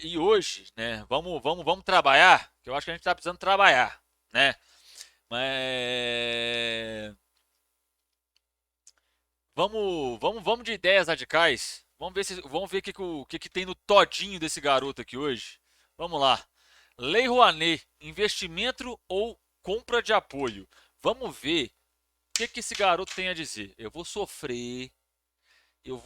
E hoje, né, vamos trabalhar, que eu acho que a gente está precisando trabalhar, né? Mas vamos de ideias radicais. Vamos ver o que tem no todinho desse garoto aqui hoje. Vamos lá. Lei Rouanet, investimento ou compra de apoio? Vamos ver o que esse garoto tem a dizer. Eu vou sofrer, eu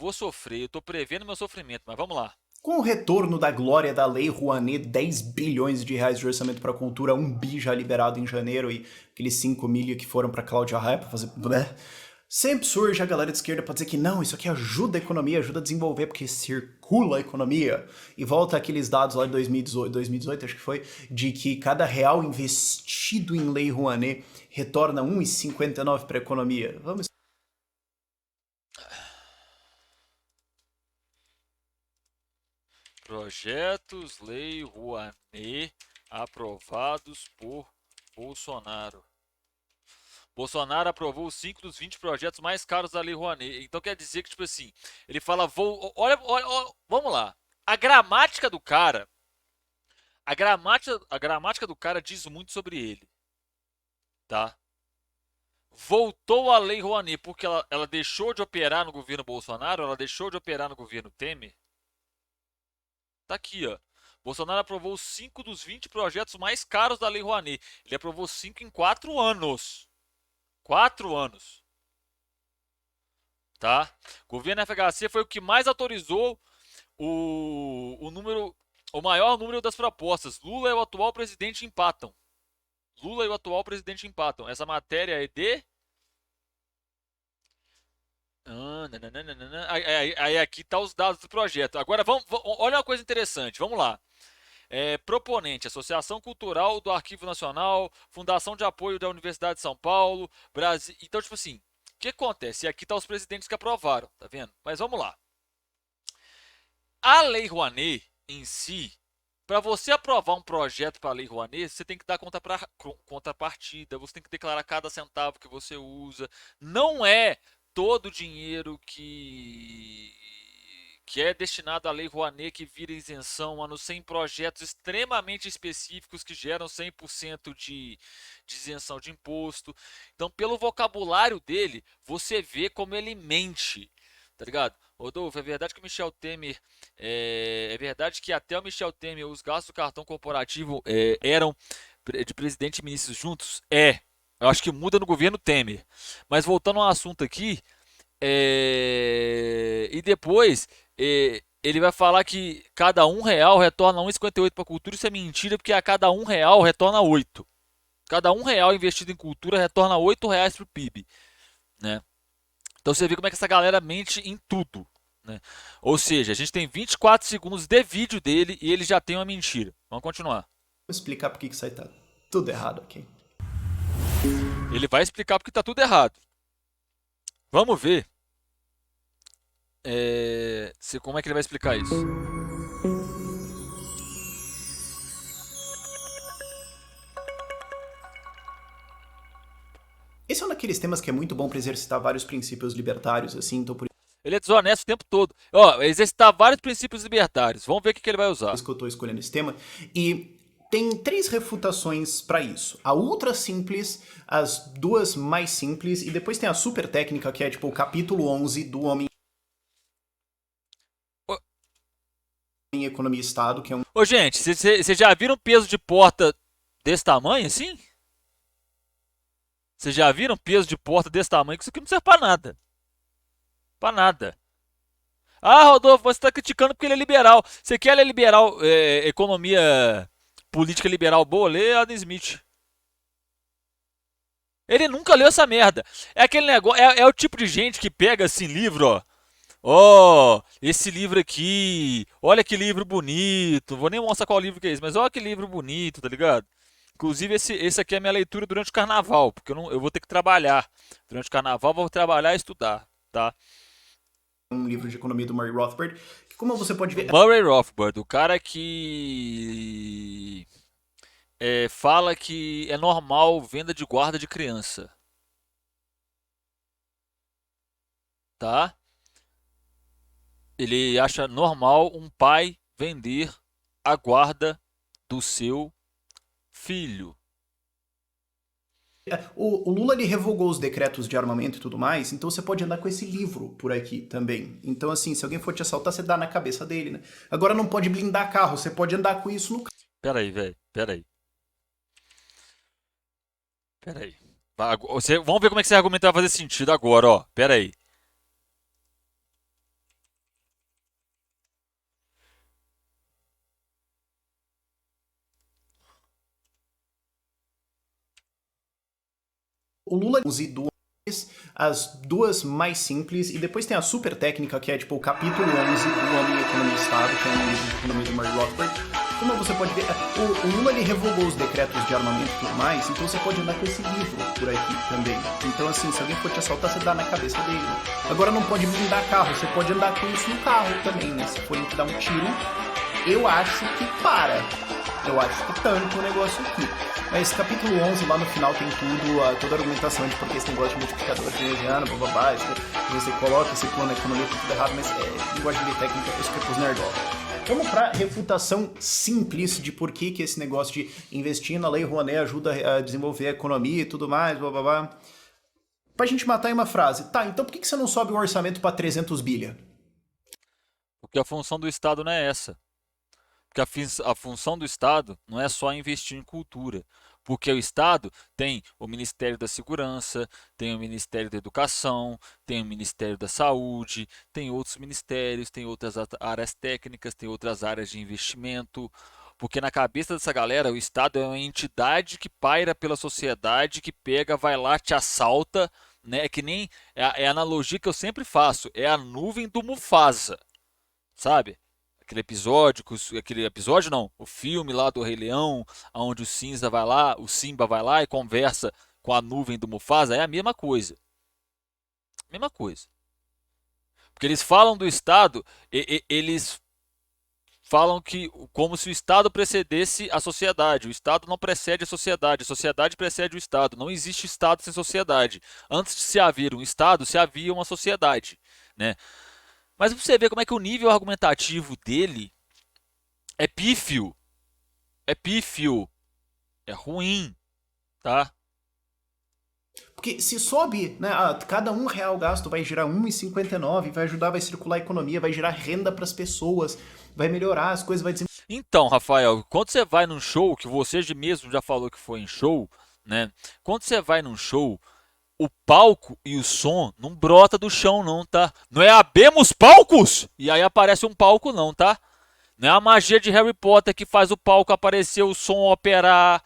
tô prevendo meu sofrimento, mas vamos lá. Com o retorno da glória da Lei Rouanet, 10 bilhões de reais de orçamento para a cultura, 1 bi já liberado em janeiro e aqueles 5 milha que foram para Cláudia Raia para fazer. Blé. Sempre surge a galera de esquerda para dizer que não, isso aqui ajuda a economia, ajuda a desenvolver, porque circula a economia. E volta aqueles dados lá de 2018 acho que foi, de que cada real investido em Lei Rouanet retorna 1,59 para a economia. Vamos. Projetos Lei Rouanet aprovados por Bolsonaro. Bolsonaro aprovou 5 dos 20 projetos mais caros da Lei Rouanet. Então quer dizer que, tipo assim, ele fala, olha, vamos lá. A gramática do cara, a gramática do cara diz muito sobre ele, tá? Voltou a Lei Rouanet porque ela deixou de operar no governo Bolsonaro, ela deixou de operar no governo Temer. Tá aqui, ó. Bolsonaro aprovou 5 dos 20 projetos mais caros da Lei Rouanet. Ele aprovou 5 em 4 anos. 4 anos, tá? O governo FHC foi o que mais autorizou o maior número das propostas. Lula e o atual presidente empatam. Lula e o atual presidente empatam. Essa matéria é de. Aí aqui tá os dados do projeto. Agora olha uma coisa interessante. Vamos lá. Proponente, Associação Cultural do Arquivo Nacional, Fundação de Apoio da Universidade de São Paulo, Brasil. Então, tipo assim, o que acontece? E aqui tá os presidentes que aprovaram, tá vendo? Mas vamos lá. A Lei Rouanet em si, para você aprovar um projeto para a Lei Rouanet, você tem que dar contrapartida, você tem que declarar cada centavo que você usa. Não é todo o dinheiro que é destinado à Lei Rouanet que vira isenção, a não ser em projetos extremamente específicos que geram 100% de isenção de imposto. Então, pelo vocabulário dele, você vê como ele mente, tá ligado? Rodolfo, é verdade que o Michel Temer. É verdade que até o Michel Temer, os gastos do cartão corporativo eram de presidente e ministros juntos? É. Eu acho que muda no governo Temer. Mas voltando ao assunto aqui, e depois ele vai falar que cada R$ 1 retorna 1,58 para a cultura. Isso é mentira, porque a cada R$ 1 retorna 8. Cada R$ 1 investido em cultura retorna R$ 8 para o PIB. Né? Então você vê como é que essa galera mente em tudo. Né? Ou seja, a gente tem 24 segundos de vídeo dele e ele já tem uma mentira. Vamos continuar. Explicar por que isso aí tá tudo errado aqui. Ele vai explicar porque está tudo errado. Vamos ver como é que ele vai explicar isso. Esse é um daqueles temas que é muito bom para exercitar vários princípios libertários, assim, então por Ele é desonesto o tempo todo. Ó, exercitar vários princípios libertários. Vamos ver o que ele vai usar. isso que eu tô escolhendo esse tema. E tem três refutações para isso. A ultra simples, as duas mais simples, e depois tem a super técnica, que é tipo o capítulo 11 do Homem Ô, em Economia e Estado, que é um gente, vocês já viram peso de porta desse tamanho assim? Vocês já viram peso de porta desse tamanho? Que isso aqui não serve pra nada. Pra nada. Ah, Rodolfo, você está criticando porque ele é liberal. Você quer ler liberal, economia política liberal boa? Lê Adam Smith. Ele nunca leu essa merda. É aquele negócio, é o tipo de gente que pega assim livro, ó. Ó, esse livro aqui. Olha que livro bonito. Vou nem mostrar qual livro que é esse, mas olha que livro bonito, tá ligado? Inclusive, esse aqui é a minha leitura durante o carnaval, porque eu vou ter que trabalhar. Durante o carnaval, eu vou trabalhar e estudar, tá? livro de economia do Murray Rothbard, que como você pode ver, Murray Rothbard, o cara que fala que é normal venda de guarda de criança, tá? Ele acha normal um pai vender a guarda do seu filho. O Lula ele revogou os decretos de armamento e tudo mais, então você pode andar com esse livro por aqui também. Então, assim, se alguém for te assaltar, você dá na cabeça dele, né? Agora não pode blindar carro, você pode andar com isso no carro. Pera aí, velho. Pera aí. Pera aí. Vamos ver como é que esse argumento vai fazer sentido agora, ó. Pera aí. O Lula use as duas mais simples, e depois tem a super técnica, que é tipo o capítulo 11 do Homem, Economia e Estado, que é um livro de economia do Murray Rothbard. Como você pode ver, o Lula ele revogou os decretos de armamento e tudo mais, então você pode andar com esse livro por aqui também. Então, assim, se alguém for te assaltar, você dá na cabeça dele. Agora não pode blindar carro, você pode andar com isso no carro também, né? Se for te dar um tiro, eu acho que para. Eu acho que tanto o negócio aqui. Mas capítulo 11, lá no final, tem tudo, toda a argumentação de porque esse negócio de multiplicador keynesiano, bababá, você coloca esse plano da economia tudo errado, mas linguagem de técnica, isso que é pros nerdolas. Vamos para refutação simples de por que esse negócio de investir na Lei Rouanet ajuda a desenvolver a economia e tudo mais, bababá. Pra gente matar em uma frase, tá, então por que você não sobe o orçamento para 300 bilhões? Porque a função do Estado não é essa. Porque a função do Estado não é só investir em cultura. Porque o Estado tem o Ministério da Segurança, tem o Ministério da Educação, tem o Ministério da Saúde, tem outros ministérios, tem outras áreas técnicas, tem outras áreas de investimento. Porque na cabeça dessa galera, o Estado é uma entidade que paira pela sociedade, que pega, vai lá, te assalta, né? É que nem é a analogia que eu sempre faço, é a nuvem do Mufasa, sabe? Aquele episódio não, o filme lá do Rei Leão, onde o Simba vai lá e conversa com a nuvem do Mufasa, é a mesma coisa. Mesma coisa. Porque eles falam do Estado, eles falam que como se o Estado precedesse a sociedade. O Estado não precede a sociedade precede o Estado. Não existe Estado sem sociedade. Antes de se haver um Estado, se havia uma sociedade, né? Mas você vê como é que o nível argumentativo dele é pífio. É pífio. É ruim, tá? Porque se sobe, né, cada R$ 1 gasto vai gerar 1,59, vai ajudar, vai circular a economia, vai gerar renda para as pessoas, vai melhorar as coisas, vai Então, Rafael, quando você vai num show, que você mesmo já falou que foi em show, né? Quando você vai num show, o palco e o som não brota do chão não, tá? Não é abemos palcos e aí aparece um palco não, tá? Não é a magia de Harry Potter que faz o palco aparecer, o som operar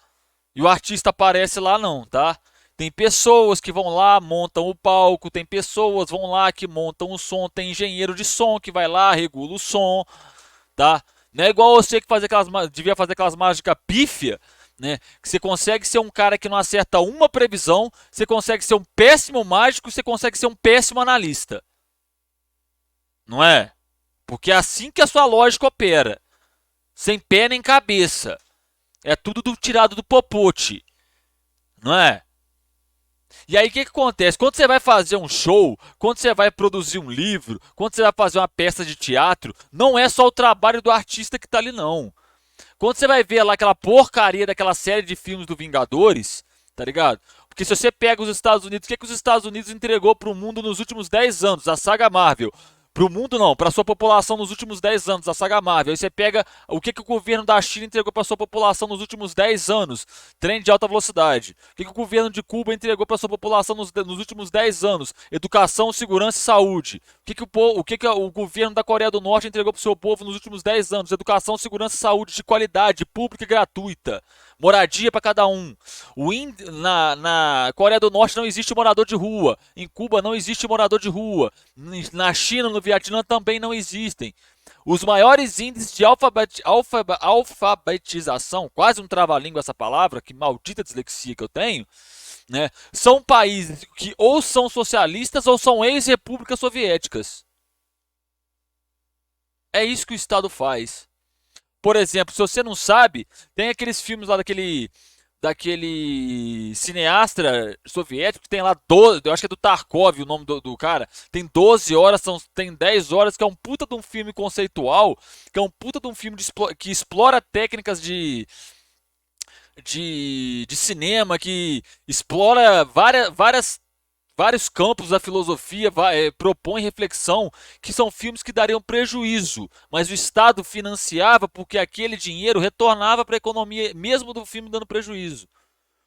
e o artista aparece lá não, tá? Tem pessoas que vão lá, montam o palco, tem pessoas que vão lá que montam o som, tem engenheiro de som que vai lá, regula o som, tá? Não é igual você que devia fazer aquelas mágicas pífia, né? Que você consegue ser um cara que não acerta uma previsão, você consegue ser um péssimo mágico, você consegue ser um péssimo analista. Não é? Porque é assim que a sua lógica opera. Sem pé nem cabeça. É tudo tirado do popote. Não é? E aí o que acontece? Quando você vai fazer um show, quando você vai produzir um livro, quando você vai fazer uma peça de teatro, não é só o trabalho do artista que está ali não. Quando você vai ver lá aquela porcaria daquela série de filmes do Vingadores, tá ligado? Porque se você pega os Estados Unidos, o que os Estados Unidos entregou pro mundo nos últimos 10 anos? A saga Marvel. Pro mundo não, pra sua população nos últimos 10 anos, a saga Marvel. Aí você pega o que o governo da China entregou pra sua população nos últimos 10 anos? Trem de alta velocidade. O que o governo de Cuba entregou pra sua população nos últimos 10 anos? Educação, segurança e saúde. O que o governo da Coreia do Norte entregou pro seu povo nos últimos 10 anos? Educação, segurança e saúde de qualidade, pública e gratuita. Moradia para cada um. Na Coreia do Norte não existe morador de rua. Em Cuba não existe morador de rua. Na China, no Vietnã também não existem. Os maiores índices de alfabetização, quase um trava-língua essa palavra, que maldita dislexia que eu tenho, né? São países que ou são socialistas ou são ex-repúblicas soviéticas. É isso que o Estado faz. Por exemplo, se você não sabe, tem aqueles filmes lá daquele daquele cineasta soviético que tem lá 12, eu acho que é do Tarkov o nome do cara. Tem 12 horas, tem 10 horas, que é um puta de um filme conceitual, que é um puta de um filme que explora técnicas de cinema, que explora vários campos da filosofia, propõe reflexão, que são filmes que dariam prejuízo, mas o Estado financiava porque aquele dinheiro retornava para a economia, mesmo do filme dando prejuízo.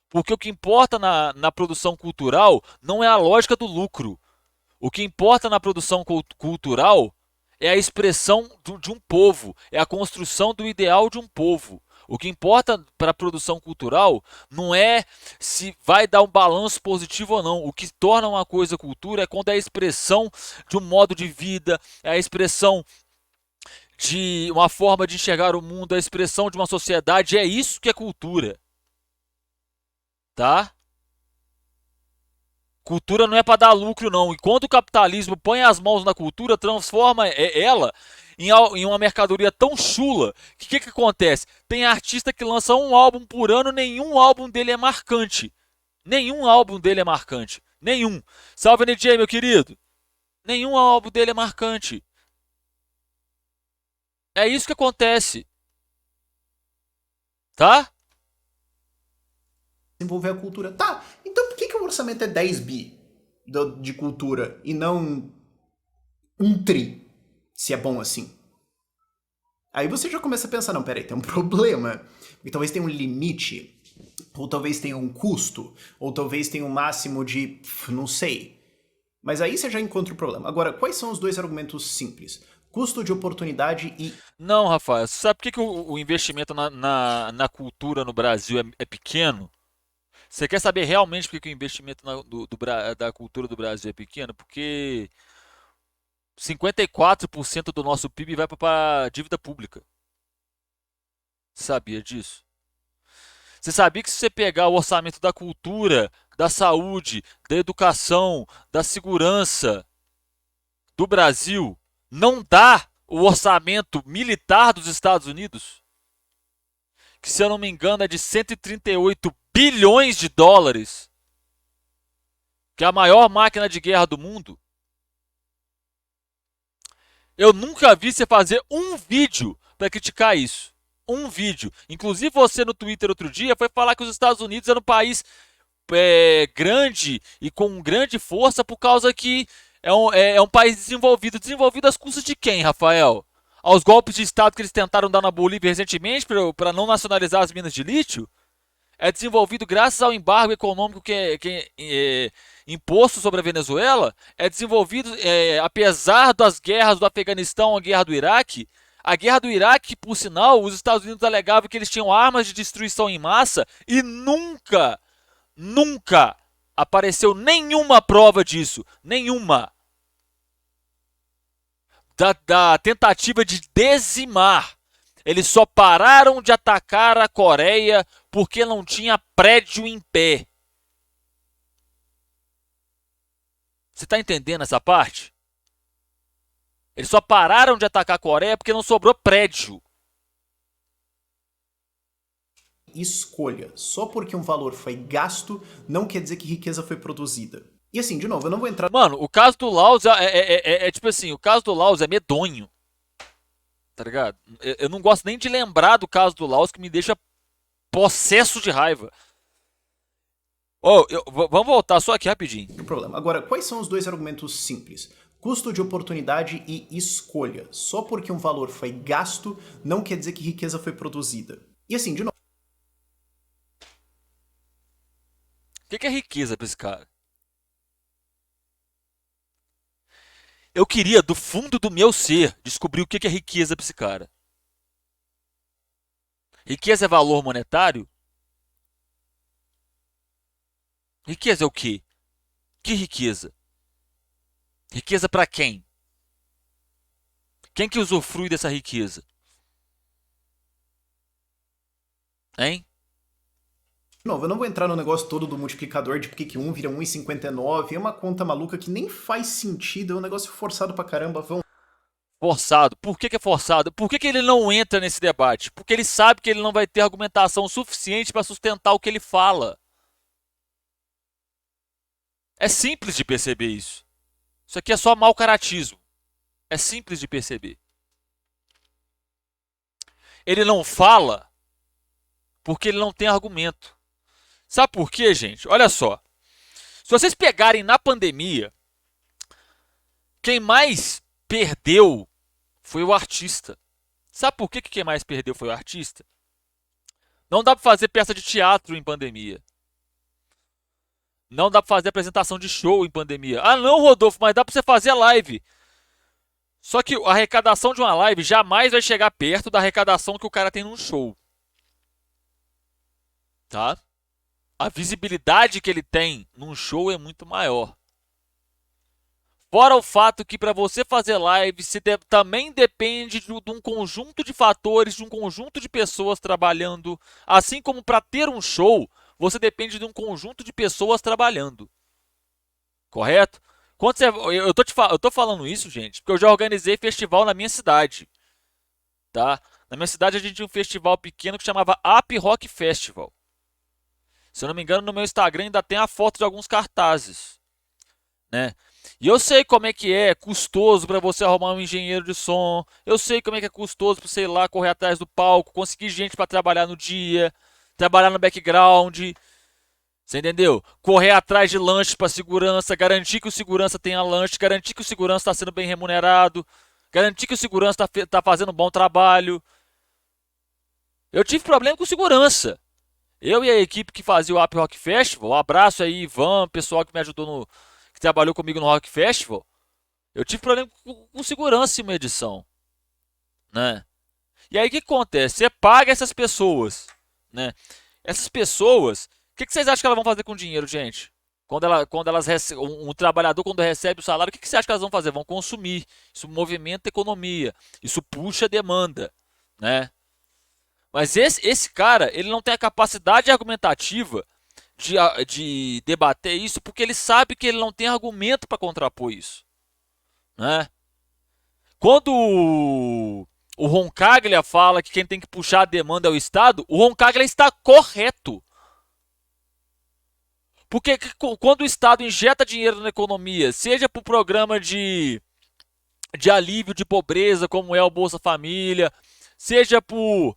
Porque o que importa na produção cultural não é a lógica do lucro. O que importa na produção cultural é a expressão de um povo, é a construção do ideal de um povo. O que importa para a produção cultural não é se vai dar um balanço positivo ou não. O que torna uma coisa cultura é quando é a expressão de um modo de vida, é a expressão de uma forma de enxergar o mundo, é a expressão de uma sociedade. É isso que é cultura, tá? Cultura não é para dar lucro, não. E quando o capitalismo põe as mãos na cultura, transforma ela em uma mercadoria tão chula que o que acontece? Tem artista que lança um álbum por ano, nenhum álbum dele é marcante. Nenhum álbum dele é marcante. Nenhum. Salve, NJ, meu querido. Nenhum álbum dele é marcante. É isso que acontece. Tá? Desenvolver a cultura. Tá, então por que o orçamento é 10 bi de cultura e não um tri, se é bom assim? Aí você já começa a pensar, não, peraí, tem um problema. E talvez tenha um limite, ou talvez tenha um custo, ou talvez tenha um máximo de, não sei. Mas aí você já encontra o problema. Agora, quais são os dois argumentos simples? Custo de oportunidade e... Não, Rafael. Sabe por que o investimento na cultura no Brasil é pequeno? Você quer saber realmente por que o investimento da cultura do Brasil é pequeno? Porque 54% do nosso PIB vai para a dívida pública. Você sabia disso? Você sabia que se você pegar o orçamento da cultura, da saúde, da educação, da segurança do Brasil, não dá o orçamento militar dos Estados Unidos? Que, se eu não me engano, é de 138 bilhões de dólares, que é a maior máquina de guerra do mundo. Eu nunca vi você fazer um vídeo para criticar isso. Um vídeo. Inclusive você no Twitter outro dia foi falar que os Estados Unidos era um país grande e com grande força por causa que é um país desenvolvido. Desenvolvido às custas de quem, Rafael? Aos golpes de Estado que eles tentaram dar na Bolívia recentemente para não nacionalizar as minas de lítio? É desenvolvido graças ao embargo econômico que é imposto sobre a Venezuela, é desenvolvido apesar das guerras do Afeganistão, a guerra do Iraque. A guerra do Iraque, por sinal, os Estados Unidos alegavam que eles tinham armas de destruição em massa e nunca apareceu nenhuma prova disso. Nenhuma. Da tentativa de dizimar. Eles só pararam de atacar a Coreia porque não tinha prédio em pé. Você está entendendo essa parte? Eles só pararam de atacar a Coreia porque não sobrou prédio. Escolha. Só porque um valor foi gasto, não quer dizer que riqueza foi produzida. E assim, de novo, eu não vou entrar... Mano, o caso do Laos é tipo assim, o caso do Laos é medonho. Tá ligado? Eu não gosto nem de lembrar do caso do Laos, que me deixa possesso de raiva. Oh, vamos voltar só aqui rapidinho. O problema. Agora, quais são os dois argumentos simples? Custo de oportunidade e escolha. Só porque um valor foi gasto, não quer dizer que riqueza foi produzida. E assim, de novo... O que é riqueza pra esse cara? Eu queria, do fundo do meu ser, descobrir o que é riqueza pra esse cara. Riqueza é valor monetário? Riqueza é o quê? Que riqueza? Riqueza pra quem? Quem que usufrui dessa riqueza? Hein? De novo, eu não vou entrar no negócio todo do multiplicador de porque que 1 vira 1,59. É uma conta maluca que nem faz sentido, é um negócio forçado pra caramba. Forçado. Por que é forçado? Por que ele não entra nesse debate? Porque ele sabe que ele não vai ter argumentação suficiente para sustentar o que ele fala. É simples de perceber isso. Isso aqui é só mau caratismo. É simples de perceber. Ele não fala porque ele não tem argumento. Sabe por quê, gente? Olha só. Se vocês pegarem na pandemia, quem mais perdeu foi o artista. Sabe por que quem mais perdeu foi o artista? Não dá para fazer peça de teatro em pandemia. Não dá para fazer apresentação de show em pandemia. Ah, não, Rodolfo, mas dá para você fazer live. Só que a arrecadação de uma live jamais vai chegar perto da arrecadação que o cara tem num show. Tá? A visibilidade que ele tem num show é muito maior. Fora o fato que para você fazer live também depende de um conjunto de fatores, de um conjunto de pessoas trabalhando. Assim como para ter um show, você depende de um conjunto de pessoas trabalhando. Correto? Eu tô falando isso, gente, porque eu já organizei festival na minha cidade. Tá? Na minha cidade a gente tinha um festival pequeno que chamava Up Rock Festival. Se eu não me engano, no meu Instagram ainda tem a foto de alguns cartazes. Né? E eu sei como é custoso para você arrumar um engenheiro de som. Eu sei como é que é custoso para você ir lá correr atrás do palco, conseguir gente para trabalhar no dia, trabalhar no background. Você entendeu? Correr atrás de lanche para segurança, garantir que o segurança tenha lanche, garantir que o segurança está sendo bem remunerado, garantir que o segurança está fazendo um bom trabalho. Eu tive problema com segurança. Eu e a equipe que fazia o Up Rock Festival, um abraço aí, Ivan, pessoal que me ajudou que trabalhou comigo no Rock Festival. Eu tive problema com segurança em uma edição, né? E aí o que acontece? Você paga essas pessoas, né? Essas pessoas, o que vocês acham que elas vão fazer com o dinheiro, gente? Quando elas um trabalhador quando recebe o salário, o que você acha que elas vão fazer? Vão consumir. Isso movimenta a economia, isso puxa a demanda, né? Mas esse cara, ele não tem a capacidade argumentativa de debater isso, porque ele sabe que ele não tem argumento para contrapor isso, né? Quando o Roncaglia fala que quem tem que puxar a demanda é o Estado, o Roncaglia está correto. Porque quando o Estado injeta dinheiro na economia, seja para o programa de alívio de pobreza, como é o Bolsa Família, seja por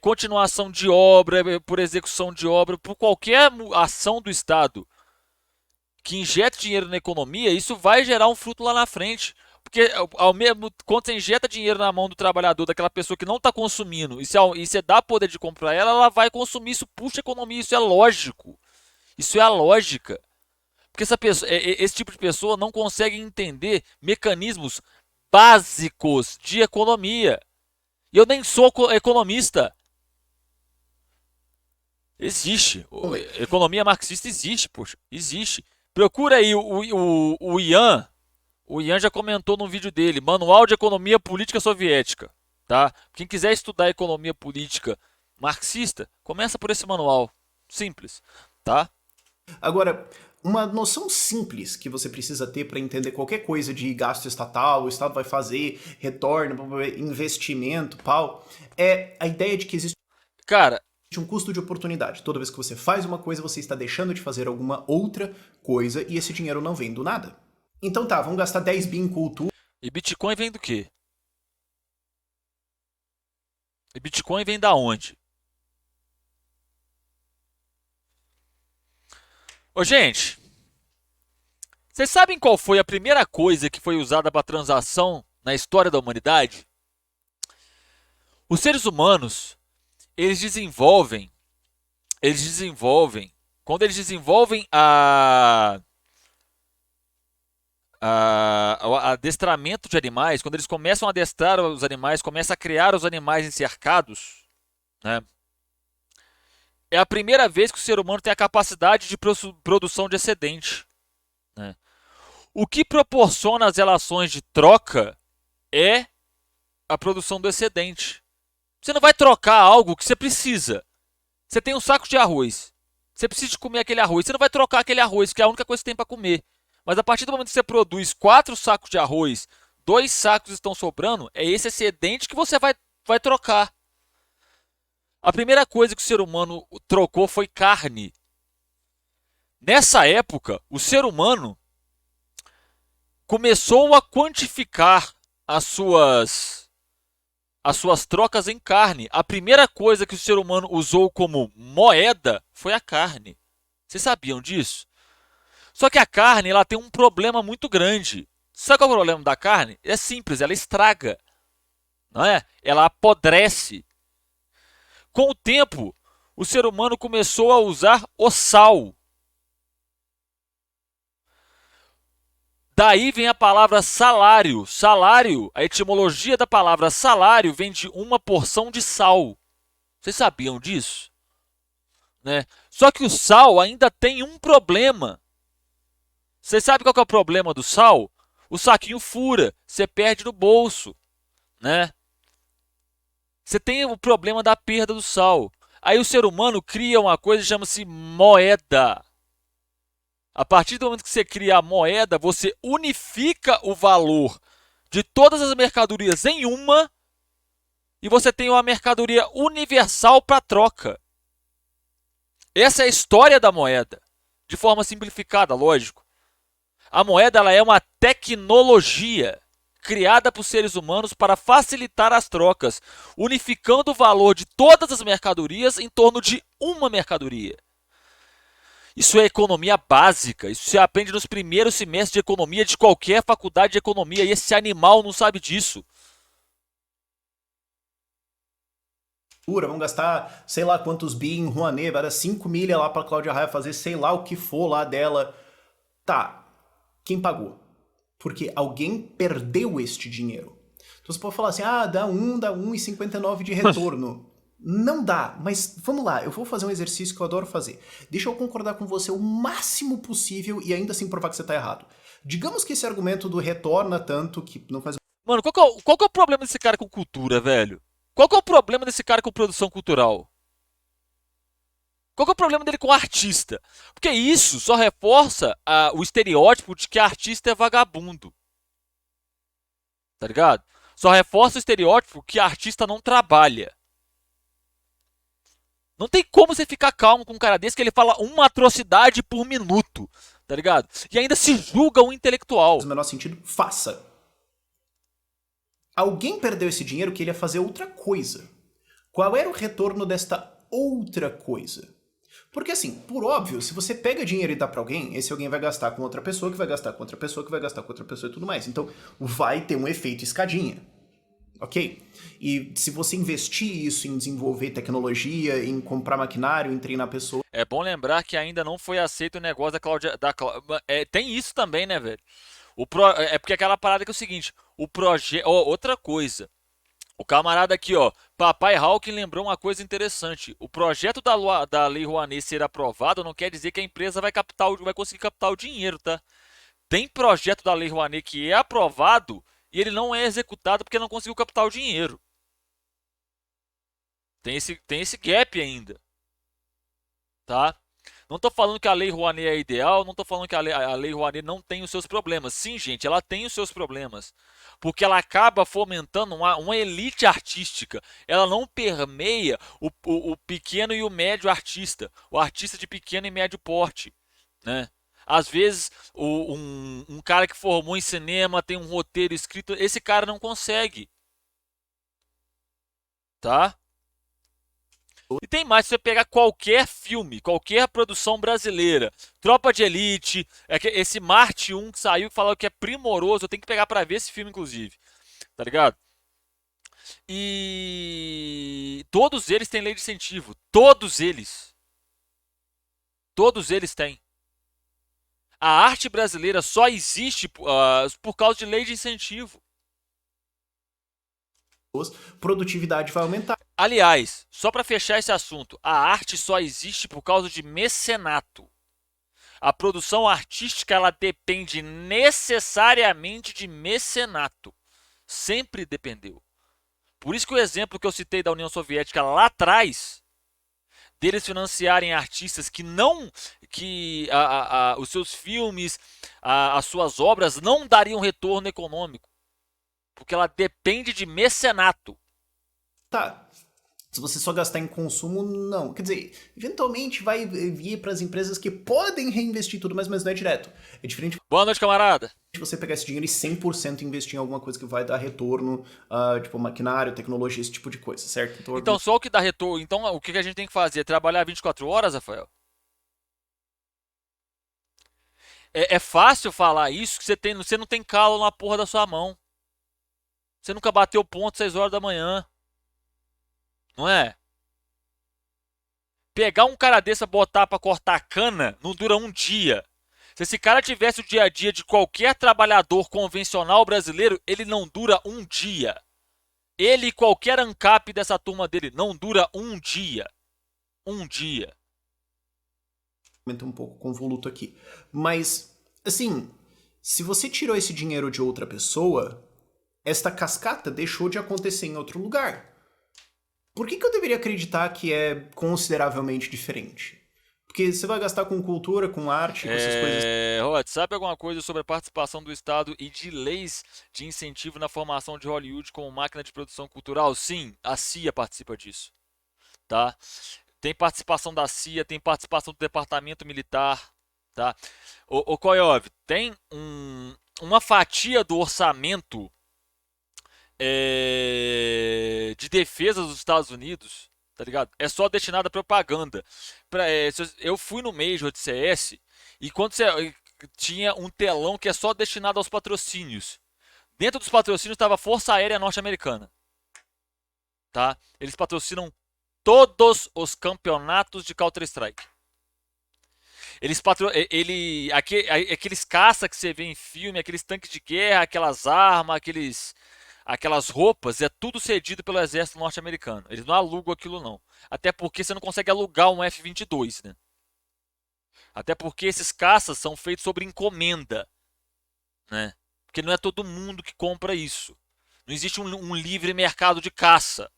continuação de obra, por execução de obra, por qualquer ação do Estado que injete dinheiro na economia, isso vai gerar um fruto lá na frente. Porque quando você injeta dinheiro na mão do trabalhador, daquela pessoa que não está consumindo, e você dá poder de compra a ela, ela vai consumir, isso puxa a economia, isso é lógico. Isso é a lógica. Porque esse tipo de pessoa não consegue entender mecanismos básicos de economia. E eu nem sou economista. Existe. Economia marxista existe, poxa. Existe. Procura aí o Ian. O Ian já comentou num vídeo dele, Manual de Economia Política Soviética, tá? Quem quiser estudar economia política marxista, começa por esse manual, simples, tá? Agora, uma noção simples que você precisa ter para entender qualquer coisa de gasto estatal, o Estado vai fazer, retorno, investimento, pau, é a ideia de que existe Cara, um custo de oportunidade. Toda vez que você faz uma coisa, você está deixando de fazer alguma outra coisa e esse dinheiro não vem do nada. Então tá, vamos gastar 10 bi em cultura. e Bitcoin vem do quê? E Bitcoin vem da onde? Ô, gente, vocês sabem qual foi a primeira coisa que foi usada para transação na história da humanidade? Os seres humanos, quando eles desenvolvem o adestramento de animais, quando eles começam a adestrar os animais, começam a criar os animais em cercados, né? É a primeira vez que o ser humano tem a capacidade de produção de excedente, né? O que proporciona as relações de troca é a produção do excedente. Você não vai trocar algo que você precisa. Você tem um saco de arroz. Você precisa de comer aquele arroz. Você não vai trocar aquele arroz, que é a única coisa que você tem para comer. Mas a partir do momento que você produz 4 sacos de arroz 2 sacos estão sobrando, é esse excedente que você vai trocar. A primeira coisa que o ser humano trocou foi carne. Nessa época, o ser humano começou a quantificar as suas trocas em carne. A primeira coisa que o ser humano usou como moeda foi a carne. Vocês sabiam disso? Só que a carne ela tem um problema muito grande. Sabe qual é o problema da carne? É simples, ela estraga, não é? Ela apodrece. Com o tempo, o ser humano começou a usar o sal. Daí vem a palavra salário. Salário, a etimologia da palavra salário vem de uma porção de sal. Vocês sabiam disso? Né? Só que o sal ainda tem um problema. Você sabe qual que é o problema do sal? O saquinho fura, você perde no bolso, né? Você tem o problema da perda do sal. Aí o ser humano cria uma coisa que chama-se moeda. A partir do momento que você cria a moeda, você unifica o valor de todas as mercadorias em uma e você tem uma mercadoria universal para troca. Essa é a história da moeda, de forma simplificada, lógico. A moeda ela é uma tecnologia criada por seres humanos para facilitar as trocas, unificando o valor de todas as mercadorias em torno de uma mercadoria. Isso é economia básica, isso se aprende nos primeiros semestres de economia de qualquer faculdade de economia, e esse animal não sabe disso. Vamos gastar sei lá quantos bi em Rouanet, vai dar 5 milha lá pra Cláudia Raia fazer sei lá o que for lá dela. Tá, quem pagou? Porque alguém perdeu este dinheiro. Então você pode falar assim, dá 1,59 de retorno. Não dá, mas vamos lá, eu vou fazer um exercício que eu adoro fazer. Deixa eu concordar com você o máximo possível e ainda assim provar que você tá errado. Digamos que esse argumento do retorna tanto que não faz... Mano, qual que é o problema desse cara com cultura, velho? Qual que é o problema desse cara com produção cultural? Qual que é o problema dele com artista? Porque isso só reforça o estereótipo de que artista é vagabundo. Tá ligado? Só reforça o estereótipo que artista não trabalha. Não tem como você ficar calmo com um cara desse que ele fala uma atrocidade por minuto, tá ligado? E ainda se julga um intelectual. No menor sentido, faça. Alguém perdeu esse dinheiro que ele ia fazer outra coisa. Qual era o retorno desta outra coisa? Porque assim, por óbvio, se você pega dinheiro e dá pra alguém, esse alguém vai gastar com outra pessoa, que vai gastar com outra pessoa, que vai gastar com outra pessoa e tudo mais. Então, vai ter um efeito escadinha. Ok? E se você investir isso em desenvolver tecnologia, em comprar maquinário, em treinar pessoas... É bom lembrar que ainda não foi aceito o negócio da Cláudia... tem isso também, né, velho? É porque aquela parada que é o seguinte, o projeto... outra coisa, o camarada aqui, ó, Papai Hawking lembrou uma coisa interessante. O projeto da Lei Rouanet ser aprovado não quer dizer que a empresa vai conseguir captar o dinheiro, tá? Tem projeto da Lei Rouanet que é aprovado e ele não é executado porque não conseguiu captar o dinheiro. Tem esse gap ainda, tá? Não estou falando que a Lei Rouanet é ideal, não estou falando que a Lei Rouanet não tem os seus problemas. Sim, gente, ela tem os seus problemas. Porque ela acaba fomentando uma elite artística. Ela não permeia o pequeno e o médio artista. O artista de pequeno e médio porte, né? Às vezes, um cara que formou em cinema, tem um roteiro escrito, esse cara não consegue. Tá? E tem mais, se você pegar qualquer filme, qualquer produção brasileira, Tropa de Elite, esse Marte 1 que saiu que falou que é primoroso, eu tenho que pegar pra ver esse filme, inclusive. Tá ligado? E todos eles têm lei de incentivo. Todos eles. Todos eles têm. A arte brasileira só existe por causa de lei de incentivo. Produtividade vai aumentar. Aliás, só para fechar esse assunto, a arte só existe por causa de mecenato. A produção artística ela depende necessariamente de mecenato. Sempre dependeu. Por isso que o exemplo que eu citei da União Soviética lá atrás, deles financiarem artistas que não, que os seus filmes, as suas obras não dariam retorno econômico. porque ela depende de mecenato. Tá. Se você só gastar em consumo, não. Quer dizer, eventualmente vai vir para as empresas que podem reinvestir tudo, mas não é direto. É diferente Boa noite, camarada. de você pegar esse dinheiro e 100% investir em alguma coisa que vai dar retorno, tipo maquinário, tecnologia, esse tipo de coisa, certo? Então, só o que dá retorno. Então, o que a gente tem que fazer? Trabalhar 24 horas, Rafael? É fácil falar isso que você não tem calo na porra da sua mão. Você nunca bateu ponto 6 horas da manhã. Não é? Pegar um cara desse, botar pra cortar cana, não dura um dia. Se esse cara tivesse o dia a dia de qualquer trabalhador convencional brasileiro, ele não dura um dia. Ele e qualquer ANCAP dessa turma dele não dura um dia. Um dia. Um pouco convoluto aqui. Mas, assim, se você tirou esse dinheiro de outra pessoa, esta cascata deixou de acontecer em outro lugar. Por que eu deveria acreditar que é consideravelmente diferente? Porque você vai gastar com cultura, com arte, com essas coisas. Rod, sabe alguma coisa sobre a participação do Estado e de leis de incentivo na formação de Hollywood como máquina de produção cultural? Sim, a CIA participa disso, tá? Tem participação da CIA, tem participação do Departamento Militar, tá? O Koyov, tem uma fatia do orçamento de defesa dos Estados Unidos, tá ligado? É só destinada a propaganda. Eu fui no Major de CS e quando você tinha um telão que é só destinado aos patrocínios. Dentro dos patrocínios estava a Força Aérea Norte-Americana, tá? Eles patrocinam todos os campeonatos de Counter-Strike. Aqueles caça que você vê em filme, aqueles tanques de guerra, aquelas armas, aquelas roupas, é tudo cedido pelo exército norte-americano. Eles não alugam aquilo não. Até porque você não consegue alugar um F-22, né? Até porque esses caças são feitos sobre encomenda, né? Porque não é todo mundo que compra isso. Não existe um livre mercado de caça,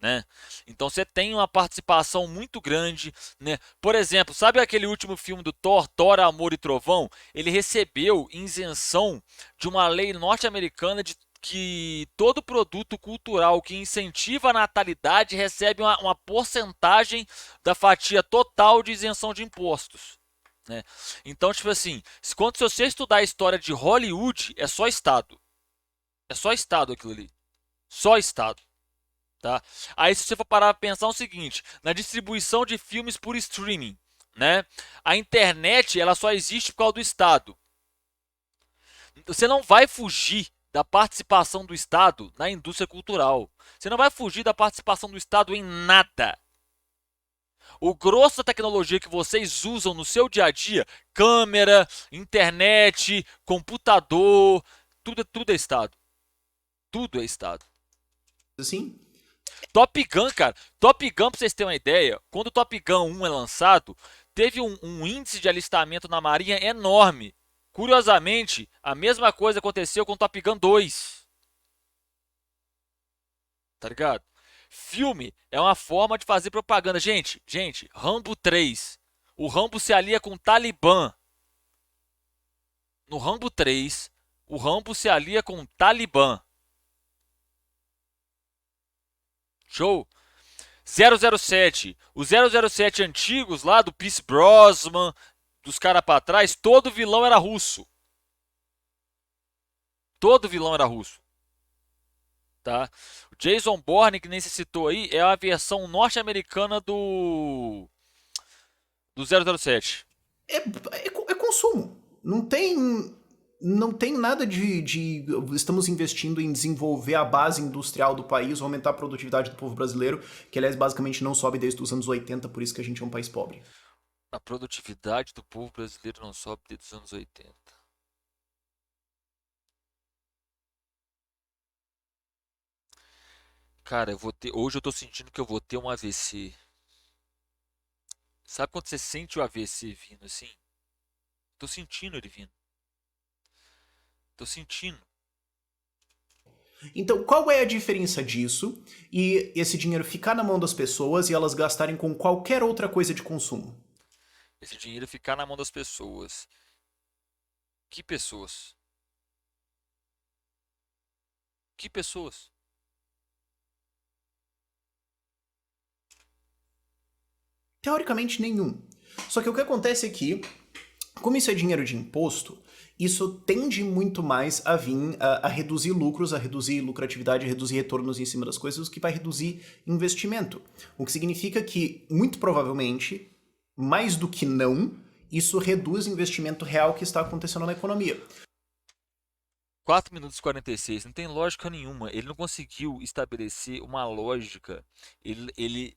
né? Então você tem uma participação muito grande, né? Por exemplo, sabe aquele último filme do Thor, Thor, Amor e Trovão? Ele recebeu isenção de uma lei norte-americana de que todo produto cultural que incentiva a natalidade recebe uma porcentagem da fatia total de isenção de impostos, né? Então, tipo assim, se você estudar a história de Hollywood, é só Estado. É só Estado aquilo ali. Só Estado. Tá? Aí se você for parar para pensar o seguinte, na distribuição de filmes por streaming, né? A internet ela só existe por causa do Estado. Você não vai fugir da participação do Estado na indústria cultural. Você não vai fugir da participação do Estado em nada. O grosso da tecnologia que vocês usam no seu dia a dia, câmera, internet, computador, tudo é Estado. Tudo é Estado. Assim, Top Gun, cara. Top Gun, pra vocês terem uma ideia, quando o Top Gun 1 é lançado, teve um índice de alistamento na Marinha enorme. Curiosamente, a mesma coisa aconteceu com o Top Gun 2. Tá ligado? Filme é uma forma de fazer propaganda. Gente, Rambo 3. O Rambo se alia com o Talibã. No Rambo 3, o Rambo se alia com o Talibã. Show? 007. Os 007 antigos lá do Pierce Brosnan, dos caras pra trás, todo vilão era russo. Todo vilão era russo. Tá? O Jason Bourne, que nem se citou aí, é a versão norte-americana do 007. é consumo. Não tem nada de estamos investindo em desenvolver a base industrial do país, aumentar a produtividade do povo brasileiro, que aliás basicamente não sobe desde os anos 80, por isso que a gente é um país pobre. A produtividade do povo brasileiro não sobe desde os anos 80. Cara, hoje eu tô sentindo que eu vou ter um AVC. Sabe quando você sente o AVC vindo assim? Tô sentindo ele vindo. Tô sentindo. Então, qual é a diferença disso e esse dinheiro ficar na mão das pessoas e elas gastarem com qualquer outra coisa de consumo? Esse dinheiro ficar na mão das pessoas. Que pessoas? Que pessoas? Teoricamente, nenhum. Só que o que acontece é que, como isso é dinheiro de imposto, isso tende muito mais a vir a reduzir lucros, a reduzir lucratividade, a reduzir retornos em cima das coisas, o que vai reduzir investimento. O que significa que, muito provavelmente, mais do que não, isso reduz o investimento real que está acontecendo na economia. 4 minutos e 46, não tem lógica nenhuma. Ele não conseguiu estabelecer uma lógica. Ele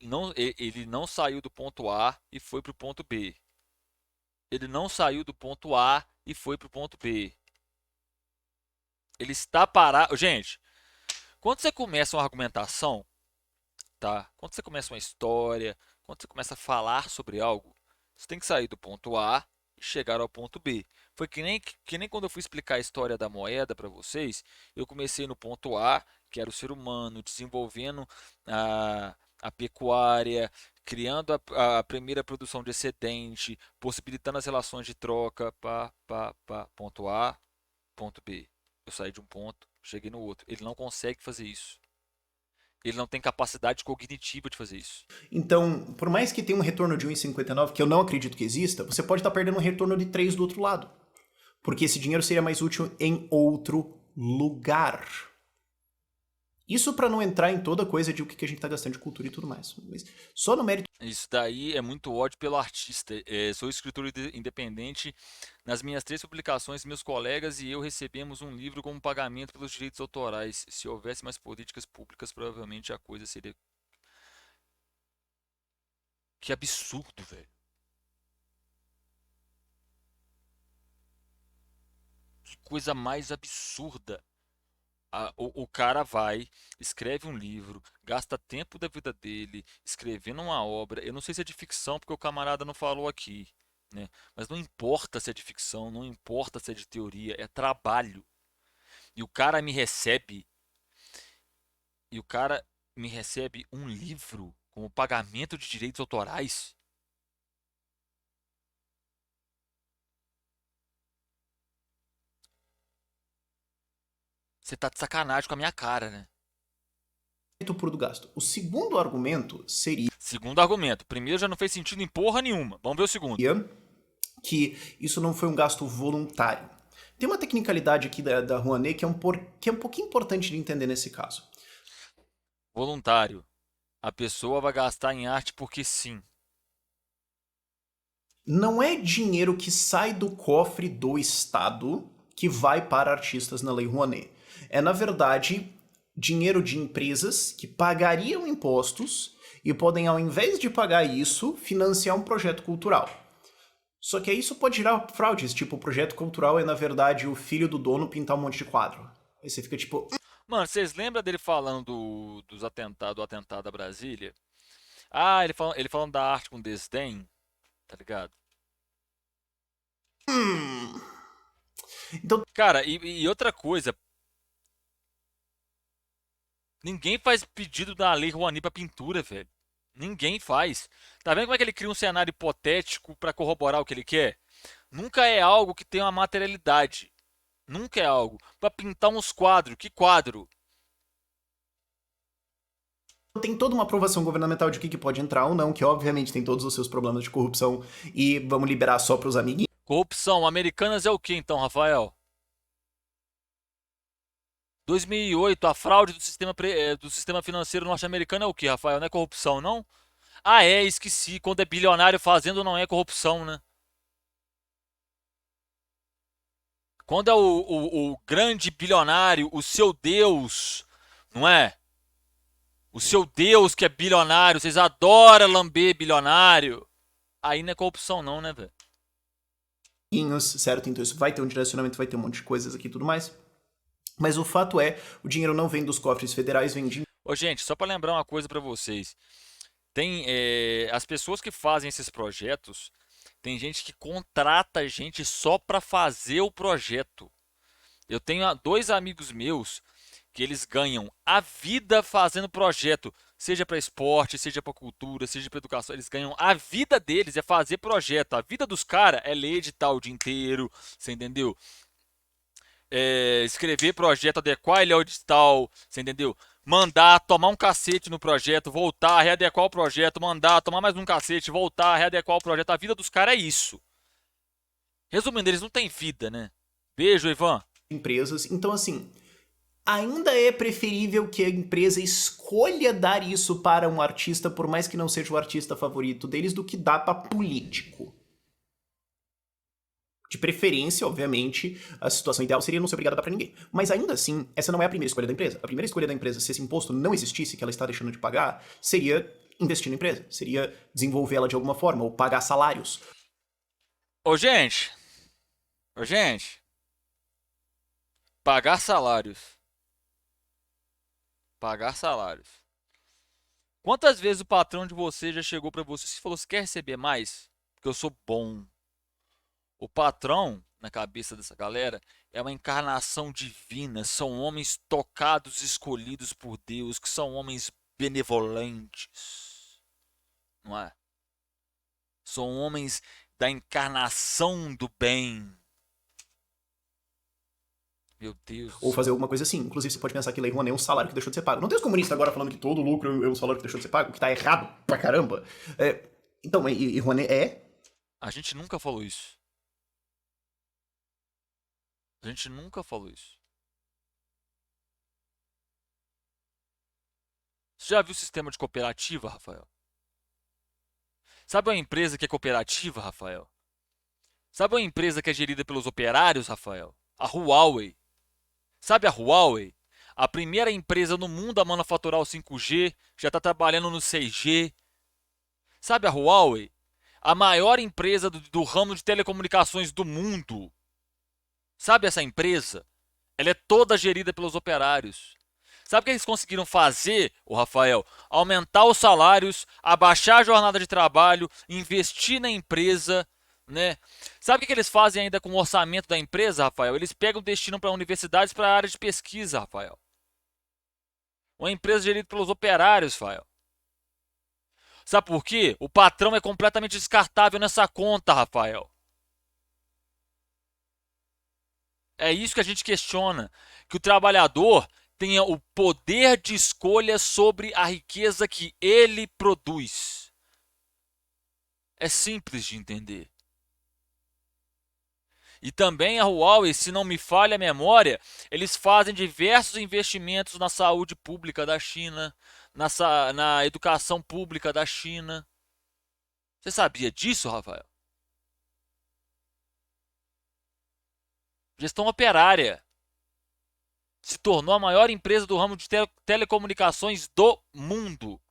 não saiu do ponto A e foi para o ponto B. Ele não saiu do ponto A e foi para o ponto B. Ele está parado. Gente, quando você começa uma argumentação, tá? Quando você começa uma história, quando você começa a falar sobre algo, você tem que sair do ponto A e chegar ao ponto B. Foi que nem quando eu fui explicar a história da moeda para vocês, eu comecei no ponto A, que era o ser humano, desenvolvendo a pecuária, criando a primeira produção de excedente, possibilitando as relações de troca, ponto A, ponto B. Eu saí de um ponto, cheguei no outro. Ele não consegue fazer isso. Ele não tem capacidade cognitiva de fazer isso. Então, por mais que tenha um retorno de 1,59, que eu não acredito que exista, você pode estar perdendo um retorno de 3 do outro lado. Porque esse dinheiro seria mais útil em outro lugar. Isso para não entrar em toda coisa de o que a gente tá gastando de cultura e tudo mais. Mas só no mérito. Isso daí é muito ódio pelo artista. Sou escritor independente. Nas minhas 3 publicações, meus colegas e eu recebemos um livro como pagamento pelos direitos autorais. Se houvesse mais políticas públicas, provavelmente a coisa seria. Que absurdo, velho. Que coisa mais absurda. O cara vai, escreve um livro, gasta tempo da vida dele escrevendo uma obra. Eu não sei se é de ficção, porque o camarada não falou aqui, né? Mas não importa se é de ficção, não importa se é de teoria, é trabalho. E o cara me recebe, e o cara me recebe um livro como pagamento de direitos autorais. Você tá de sacanagem com a minha cara, né? Puro do gasto. O segundo argumento seria Segundo argumento. Primeiro já não fez sentido em porra nenhuma. Vamos ver o segundo. que isso não foi um gasto voluntário. Tem uma tecnicalidade aqui da Rouanet que é um pouquinho importante de entender nesse caso. Voluntário. A pessoa vai gastar em arte porque sim. Não é dinheiro que sai do cofre do Estado que vai para artistas na Lei Rouanet. É, na verdade, dinheiro de empresas que pagariam impostos e podem, ao invés de pagar isso, financiar um projeto cultural. Só que aí isso pode gerar fraudes, tipo, o projeto cultural é, na verdade, o filho do dono pintar um monte de quadro. Aí você fica tipo, Mano, vocês lembram dele falando dos atentados, do atentado a Brasília? Ah, ele falando da arte com desdém, tá ligado? hum. Então Cara, e outra coisa, ninguém faz pedido da Lei Rouanet pra pintura, velho. Ninguém faz. Tá vendo como é que ele cria um cenário hipotético pra corroborar o que ele quer? Nunca é algo que tem uma materialidade. Nunca é algo. Pra pintar uns quadros. Que quadro? tem toda uma aprovação governamental de o que pode entrar ou não, que obviamente tem todos os seus problemas de corrupção e vamos liberar só para os amiguinhos. Corrupção. Americanas é o que então, Rafael? 2008, a fraude do sistema financeiro norte-americano é o que, Rafael? Não é corrupção, não? Ah, é, esqueci. Quando é bilionário fazendo, não é corrupção, né? Quando é o grande bilionário, o seu Deus, não é? O seu Deus que é bilionário, vocês adoram lamber bilionário. Aí não é corrupção, não, né, velho? Certo? Então isso vai ter um direcionamento, vai ter um monte de coisas aqui e tudo mais. Mas o fato é, o dinheiro não vem dos cofres federais, vem de Ô, gente, só para lembrar uma coisa para vocês. Tem as pessoas que fazem esses projetos, tem gente que contrata gente só para fazer o projeto. Eu tenho 2 amigos meus que eles ganham a vida fazendo projeto, seja para esporte, seja para cultura, seja para educação. Eles ganham a vida deles é fazer projeto. A vida dos caras é ler edital o dia inteiro, você entendeu? escrever projeto, adequar ele ao edital, você entendeu? Mandar, tomar um cacete no projeto, voltar, readequar o projeto, mandar, tomar mais um cacete, voltar, readequar o projeto. A vida dos caras é isso. Resumindo, eles não têm vida, né? Beijo, Ivan. Empresas. Então, assim, ainda é preferível que a empresa escolha dar isso para um artista, por mais que não seja o artista favorito deles, do que dá para político. De preferência, obviamente, a situação ideal seria não ser obrigada a dar pra ninguém. Mas ainda assim, essa não é a primeira escolha da empresa. A primeira escolha da empresa, se esse imposto não existisse, que ela está deixando de pagar, seria investir na empresa. Seria desenvolvê-la de alguma forma, ou pagar salários. Ô, gente. Ô, gente. Pagar salários. Pagar salários. Quantas vezes o patrão de você já chegou pra você e falou: você quer receber mais? Porque eu sou bom. O patrão, na cabeça dessa galera, é uma encarnação divina. São homens tocados, escolhidos por Deus, que são homens benevolentes. Não é? São homens da encarnação do bem. Meu Deus do Ou fazer céu. alguma coisa assim. Inclusive, você pode pensar que Lei Rouanet é um salário que deixou de ser pago. Não tem os comunistas agora falando que todo lucro é um salário que deixou de ser pago, que tá errado pra caramba. Então, e Rouanet é. A gente nunca falou isso. A gente nunca falou isso. Você já viu o sistema de cooperativa, Rafael? Sabe uma empresa que é cooperativa, Rafael? Sabe uma empresa que é gerida pelos operários, Rafael? A Huawei. Sabe a Huawei? A primeira empresa no mundo a manufaturar o 5G, já está trabalhando no 6G. Sabe a Huawei? A maior empresa do ramo de telecomunicações do mundo. Sabe essa empresa? Ela é toda gerida pelos operários. Sabe o que eles conseguiram fazer, o Rafael? Aumentar os salários, abaixar a jornada de trabalho, investir na empresa, né? Sabe o que eles fazem ainda com o orçamento da empresa, Rafael? Eles pegam destinam para universidades, para a área de pesquisa, Rafael. Uma empresa gerida pelos operários, Rafael. Sabe por quê? O patrão é completamente descartável nessa conta, Rafael. É isso que a gente questiona, que o trabalhador tenha o poder de escolha sobre a riqueza que ele produz. É simples de entender. E também a Huawei, se não me falha a memória, eles fazem diversos investimentos na saúde pública da China, na educação pública da China. Você sabia disso, Rafael? Gestão operária. Se tornou a maior empresa do ramo de telecomunicações do mundo.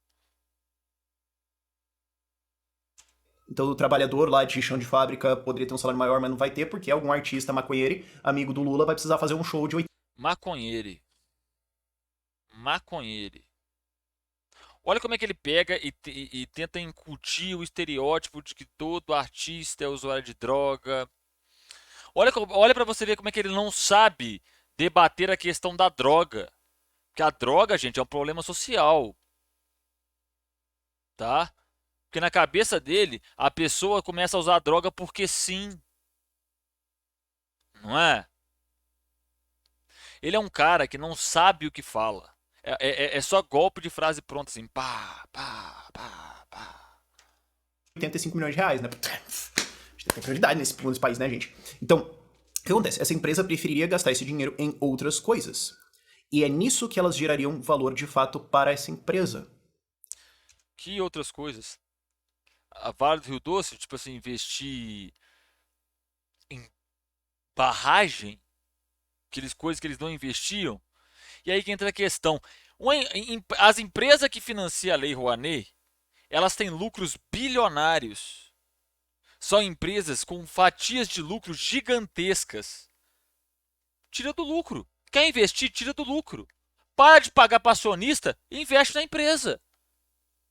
Então, o trabalhador lá de chão de fábrica poderia ter um salário maior, mas não vai ter, porque algum artista maconheiro, amigo do Lula, vai precisar fazer um show de Maconheiro. Maconheiro. Olha como é que ele pega e tenta incutir o estereótipo de que todo artista é usuário de droga. Olha para você ver como é que ele não sabe debater a questão da droga. Porque a droga, gente, é um problema social, tá? Porque na cabeça dele, a pessoa começa a usar droga porque sim, não é? Ele é um cara que não sabe o que fala. É só golpe de frase pronta, assim, pá, pá, pá, pá. 85 milhões de reais, né? A gente tem que ter prioridade nesse país, né, gente? Então, o que acontece? Essa empresa preferiria gastar esse dinheiro em outras coisas. E é nisso que elas gerariam valor de fato para essa empresa. Que outras coisas? A Vale do Rio Doce, tipo assim, investir em barragem, aquelas coisas que eles não investiam. E aí que entra a questão. As empresas que financiam a Lei Rouanet, elas têm lucros bilionários. São empresas com fatias de lucro gigantescas. Tira do lucro. Quer investir? Tira do lucro. Para de pagar para acionista e investe na empresa.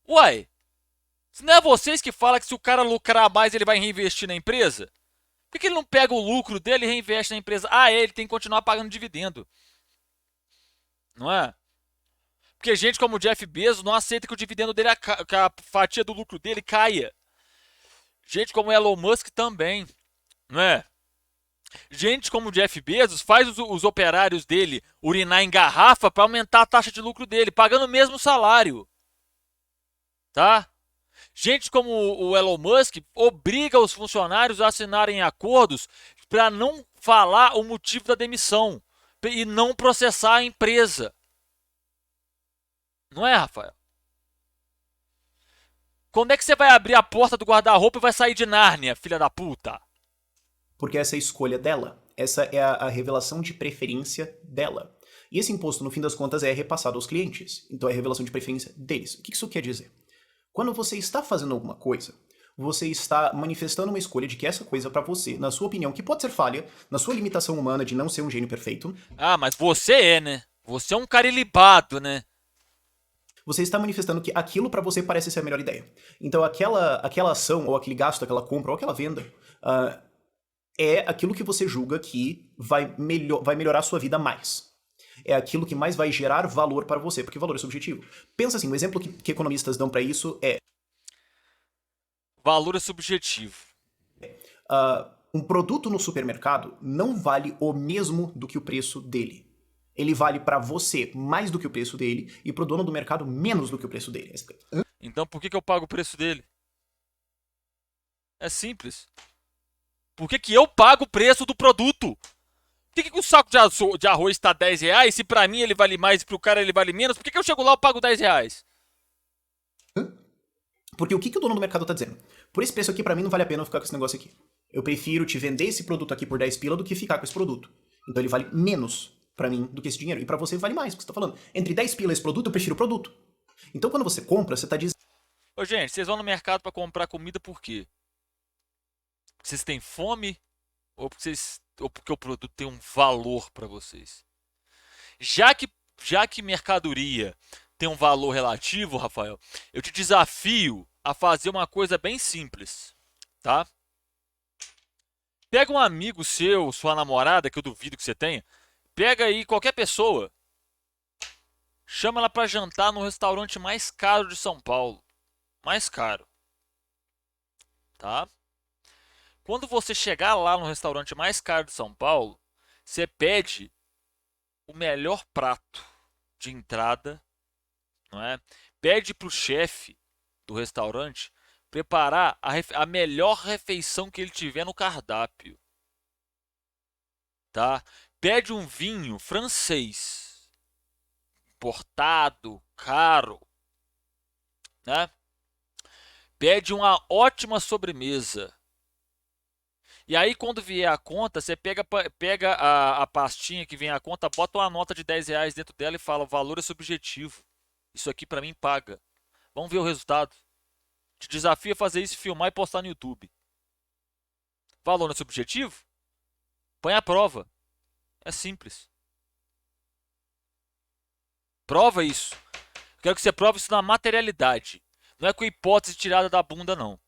Uai, se não é vocês que falam que se o cara lucrar mais ele vai reinvestir na empresa? Por que ele não pega o lucro dele e reinveste na empresa? Ah, ele tem que continuar pagando dividendo. Não é? Porque gente como o Jeff Bezos não aceita que o dividendo dele, que a fatia do lucro dele caia. Gente como o Elon Musk também, não é? Gente como o Jeff Bezos faz os operários dele urinar em garrafa para aumentar a taxa de lucro dele, pagando o mesmo salário, tá? Gente como o Elon Musk obriga os funcionários a assinarem acordos para não falar o motivo da demissão e não processar a empresa. Não é, Rafael? Como é que você vai abrir a porta do guarda-roupa e vai sair de Nárnia, filha da puta? Porque essa é a escolha dela. Essa é a revelação de preferência dela. E esse imposto, no fim das contas, é repassado aos clientes. Então é a revelação de preferência deles. O que isso quer dizer? Quando você está fazendo alguma coisa, você está manifestando uma escolha de que essa coisa para você, na sua opinião, que pode ser falha, na sua limitação humana de não ser um gênio perfeito, Ah, mas você é, né? Você é um cara ilibado, né? você está manifestando que aquilo para você parece ser a melhor ideia. Então aquela ação, ou aquele gasto, aquela compra, ou aquela venda, é aquilo que você julga que vai melhorar a sua vida mais. É aquilo que mais vai gerar valor para você, porque valor é subjetivo. Pensa assim, um exemplo que economistas dão para isso é Valor é subjetivo. um produto no supermercado não vale o mesmo do que o preço dele. Ele vale para você mais do que o preço dele e pro dono do mercado menos do que o preço dele. Então por que eu pago o preço dele? É simples. Por que eu pago o preço do produto? Por que o saco de arroz está R$ 10 se pra mim ele vale mais e pro cara ele vale menos? Por que eu chego lá e pago R$ 10? Porque o que o dono do mercado tá dizendo? Por esse preço aqui, para mim, não vale a pena eu ficar com esse negócio aqui. Eu prefiro te vender esse produto aqui por 10 pila do que ficar com esse produto. Então ele vale menos para mim do que esse dinheiro. E para você vale mais, porque você tá falando. Entre 10 pila e esse produto, eu prefiro o produto. Então quando você compra, você tá dizendo. Ô, gente, vocês vão no mercado pra comprar comida por quê? Porque vocês têm fome ou porque o produto tem um valor pra vocês? Já que, já que mercadoria tem um valor relativo, Rafael, eu te desafio a fazer uma coisa bem simples, tá? Pega um amigo seu, sua namorada, que eu duvido que você tenha, pega aí qualquer pessoa, chama ela pra jantar no restaurante mais caro de São Paulo, mais caro, tá? Quando você chegar lá no restaurante mais caro de São Paulo, você pede o melhor prato de entrada, não é? Pede para o chefe do restaurante preparar a melhor refeição que ele tiver no cardápio, tá? Pede um vinho francês, importado, caro, né? Pede uma ótima sobremesa. E aí, quando vier a conta, você pega a pastinha que vem a conta, bota uma nota de R$ 10 dentro dela e fala: o valor é subjetivo. Isso aqui para mim paga. Vamos ver o resultado. Te desafio a fazer isso, filmar e postar no YouTube. Valor não é subjetivo? Põe a prova. É simples. Prova isso. Quero que você prove isso na materialidade. Não é com hipótese tirada da bunda, não.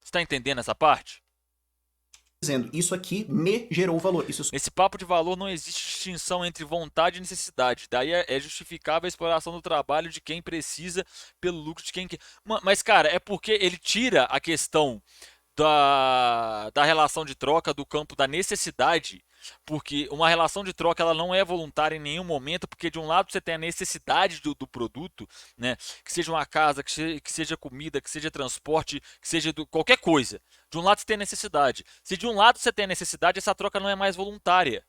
Você está entendendo essa parte? Dizendo, isso aqui me gerou valor. Isso Nesse papo de valor não existe distinção entre vontade e necessidade. Daí é justificável a exploração do trabalho de quem precisa pelo lucro de quem quer. Mas, cara, é porque ele tira a questão da relação de troca do campo da necessidade, porque uma relação de troca ela não é voluntária em nenhum momento, porque de um lado você tem a necessidade do produto, né? Que seja uma casa, que seja comida, que seja transporte, que seja qualquer coisa. De um lado você tem a necessidade. Se de um lado você tem a necessidade, essa troca não é mais voluntária.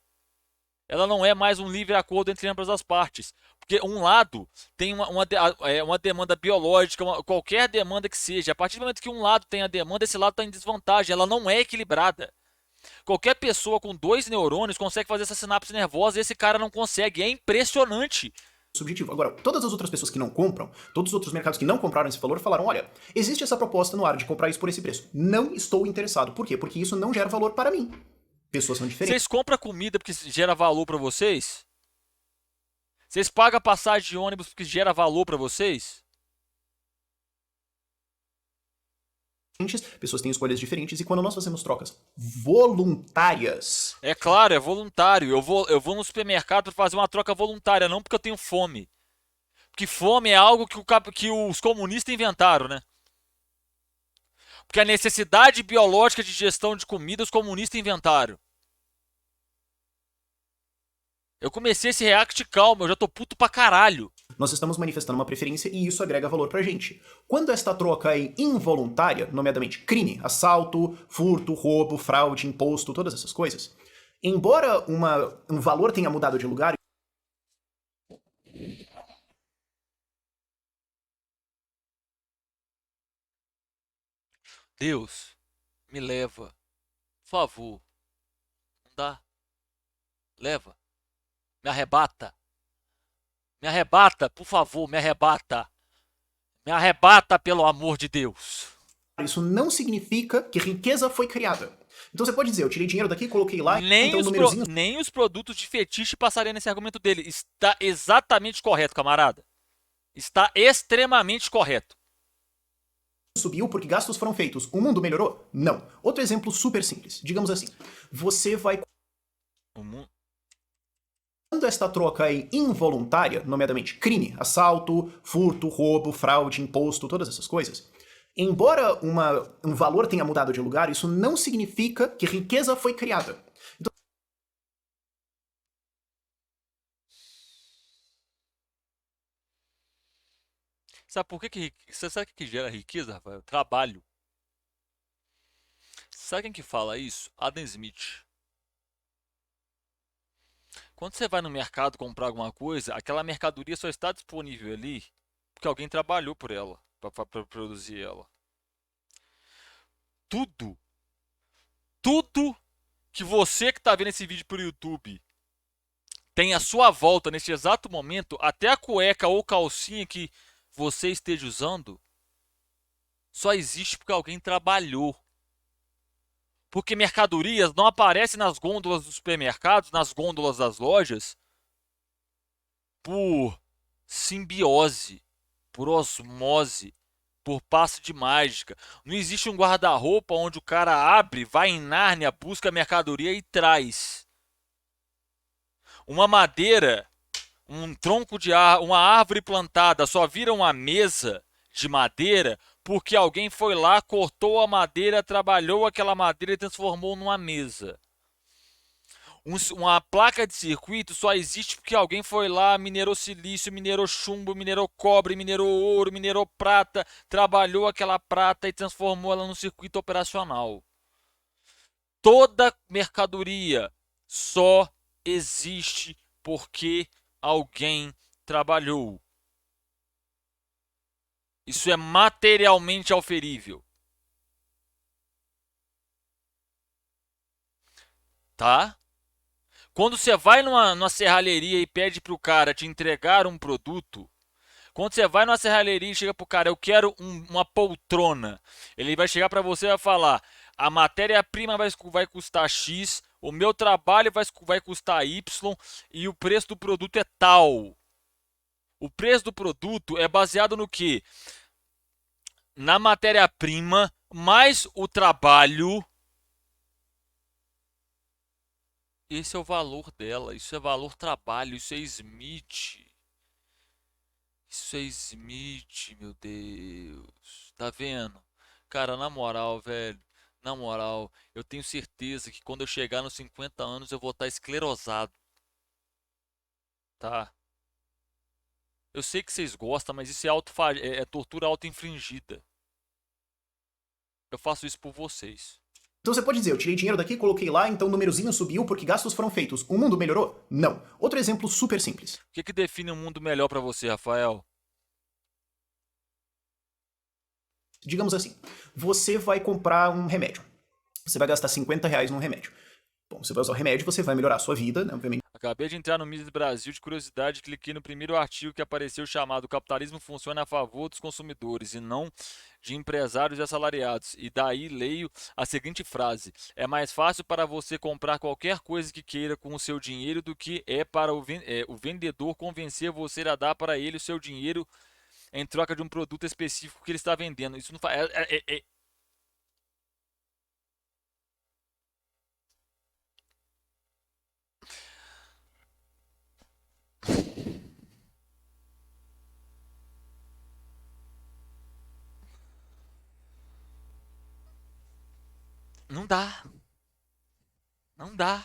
Ela não é mais um livre acordo entre ambas as partes. Porque um lado tem uma demanda biológica, qualquer demanda que seja. A partir do momento que um lado tem a demanda, esse lado está em desvantagem. Ela não é equilibrada. Qualquer pessoa com 2 neurônios consegue fazer essa sinapse nervosa e esse cara não consegue. É impressionante. subjetivo. Agora, todas as outras pessoas que não compram, todos os outros mercados que não compraram esse valor falaram: olha, existe essa proposta no ar de comprar isso por esse preço. Não estou interessado. Por quê? Porque isso não gera valor para mim. Pessoas são diferentes. Vocês compram comida porque gera valor para vocês? Vocês pagam a passagem de ônibus porque gera valor para vocês? Pessoas têm escolhas diferentes e quando nós fazemos trocas voluntárias. É claro, é voluntário. Eu vou no supermercado para fazer uma troca voluntária, não porque eu tenho fome. Porque fome é algo que os comunistas inventaram, né? Porque a necessidade biológica de gestão de comida os comunistas inventaram. Eu comecei esse react calmo, eu já tô puto pra caralho. Nós estamos manifestando uma preferência e isso agrega valor pra gente. Quando esta troca é involuntária, nomeadamente crime, assalto, furto, roubo, fraude, imposto, todas essas coisas, embora um valor tenha mudado de lugar. Deus, me leva. Por favor. Não dá. Leva. Me arrebata. Me arrebata, por favor, me arrebata. Me arrebata, pelo amor de Deus. Isso não significa que riqueza foi criada. Então você pode dizer, eu tirei dinheiro daqui, coloquei lá, Nem então o númerozinho nem os produtos de fetiche passariam nesse argumento dele. Está exatamente correto, camarada. Está extremamente correto. subiu porque gastos foram feitos. O mundo melhorou? Não. Outro exemplo super simples. Digamos assim, você vai. Quando esta troca é involuntária, nomeadamente crime, assalto, furto, roubo, fraude, imposto, todas essas coisas, embora um valor tenha mudado de lugar, isso não significa que riqueza foi criada. Então, sabe por que você sabe o que gera riqueza, Rafael? Trabalho. Sabe quem que fala isso? Adam Smith. Quando você vai no mercado comprar alguma coisa, aquela mercadoria só está disponível ali porque alguém trabalhou por ela, para produzir ela. Tudo, tudo que você que está vendo esse vídeo por YouTube tem à sua volta neste exato momento, até a cueca ou calcinha que você esteja usando, só existe porque alguém trabalhou. Porque mercadorias não aparecem nas gôndolas dos supermercados, nas gôndolas das lojas, por simbiose, por osmose, por passe de mágica. Não existe um guarda-roupa onde o cara abre, vai em Nárnia, busca a mercadoria e traz. Uma madeira, um tronco de uma árvore plantada só vira uma mesa de madeira porque alguém foi lá, cortou a madeira, trabalhou aquela madeira e transformou numa mesa. Uma placa de circuito só existe porque alguém foi lá, minerou silício, minerou chumbo, minerou cobre, minerou ouro, minerou prata, trabalhou aquela prata e transformou ela num circuito operacional. Toda mercadoria só existe porque alguém trabalhou. Isso é materialmente auferível. Tá? Quando você vai numa serralheria e pede para o cara te entregar um produto, quando você vai numa serralheria e chega pro cara, eu quero uma poltrona, ele vai chegar para você e vai falar, a matéria-prima vai custar X, o meu trabalho vai custar Y e o preço do produto é tal. O preço do produto é baseado no quê? Na matéria-prima mais o trabalho. Esse é o valor dela, isso é valor trabalho, isso é Smith. Isso é Smith, meu Deus. Tá vendo? Cara, na moral, velho. Na moral, eu tenho certeza que quando eu chegar nos 50 anos eu vou estar esclerosado, tá? Eu sei que vocês gostam, mas isso é tortura auto-infligida. Eu faço isso por vocês. então você pode dizer, eu tirei dinheiro daqui, coloquei lá, então o númerozinho subiu porque gastos foram feitos. O mundo melhorou? Não. Outro exemplo super simples. O que define um mundo melhor pra você, Rafael? Digamos assim, você vai comprar um remédio. Você vai gastar R$ 50 num remédio. Bom, você vai usar o remédio, você vai melhorar a sua vida, né, obviamente. Acabei de entrar no Mises Brasil de curiosidade, cliquei no primeiro artigo que apareceu chamado "O capitalismo funciona a favor dos consumidores e não de empresários e assalariados". E daí leio a seguinte frase: é mais fácil para você comprar qualquer coisa que queira com o seu dinheiro do que é para o vendedor convencer você a dar para ele o seu dinheiro em troca de um produto específico que ele está vendendo. Isso não faz. Não dá. Não dá.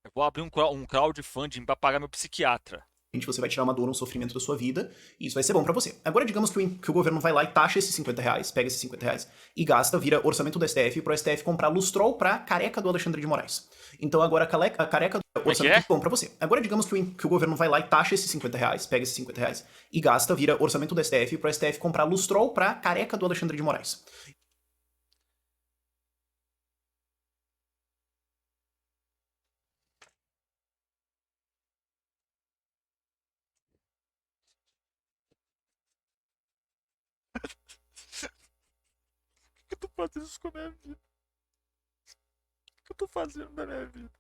Eu vou abrir um crowdfunding pra pagar meu psiquiatra. Você vai tirar uma dor, um sofrimento da sua vida, e isso vai ser bom pra você. Agora, digamos que o governo vai lá e taxa esses 50 reais, pega esses 50 reais e gasta, vira orçamento do STF pro STF comprar lustrol pra careca do Alexandre de Moraes. Então agora a careca do orçamento é bom pra você. Agora, digamos que o governo vai lá e taxa esses 50 reais, pega esses 50 reais e gasta, vira orçamento do STF pro STF comprar lustrol pra careca do Alexandre de Moraes. Por que eu tô fazendo isso com a minha vida? O que eu tô fazendo na minha vida?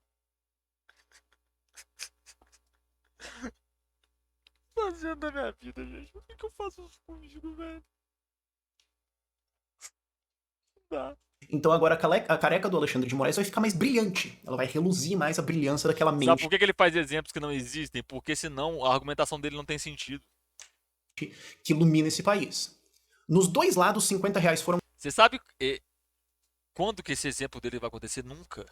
Fazendo na minha vida, gente? Por que eu faço isso comigo, velho? Não dá. Então agora a careca do Alexandre de Moraes vai ficar mais brilhante. Ela vai reluzir mais a brilhança daquela Sabe mente por que ele faz exemplos que não existem? Porque senão a argumentação dele não tem sentido. que ilumina esse país. Nos dois lados, 50 reais foram Você sabe quando que esse exemplo dele vai acontecer? Nunca.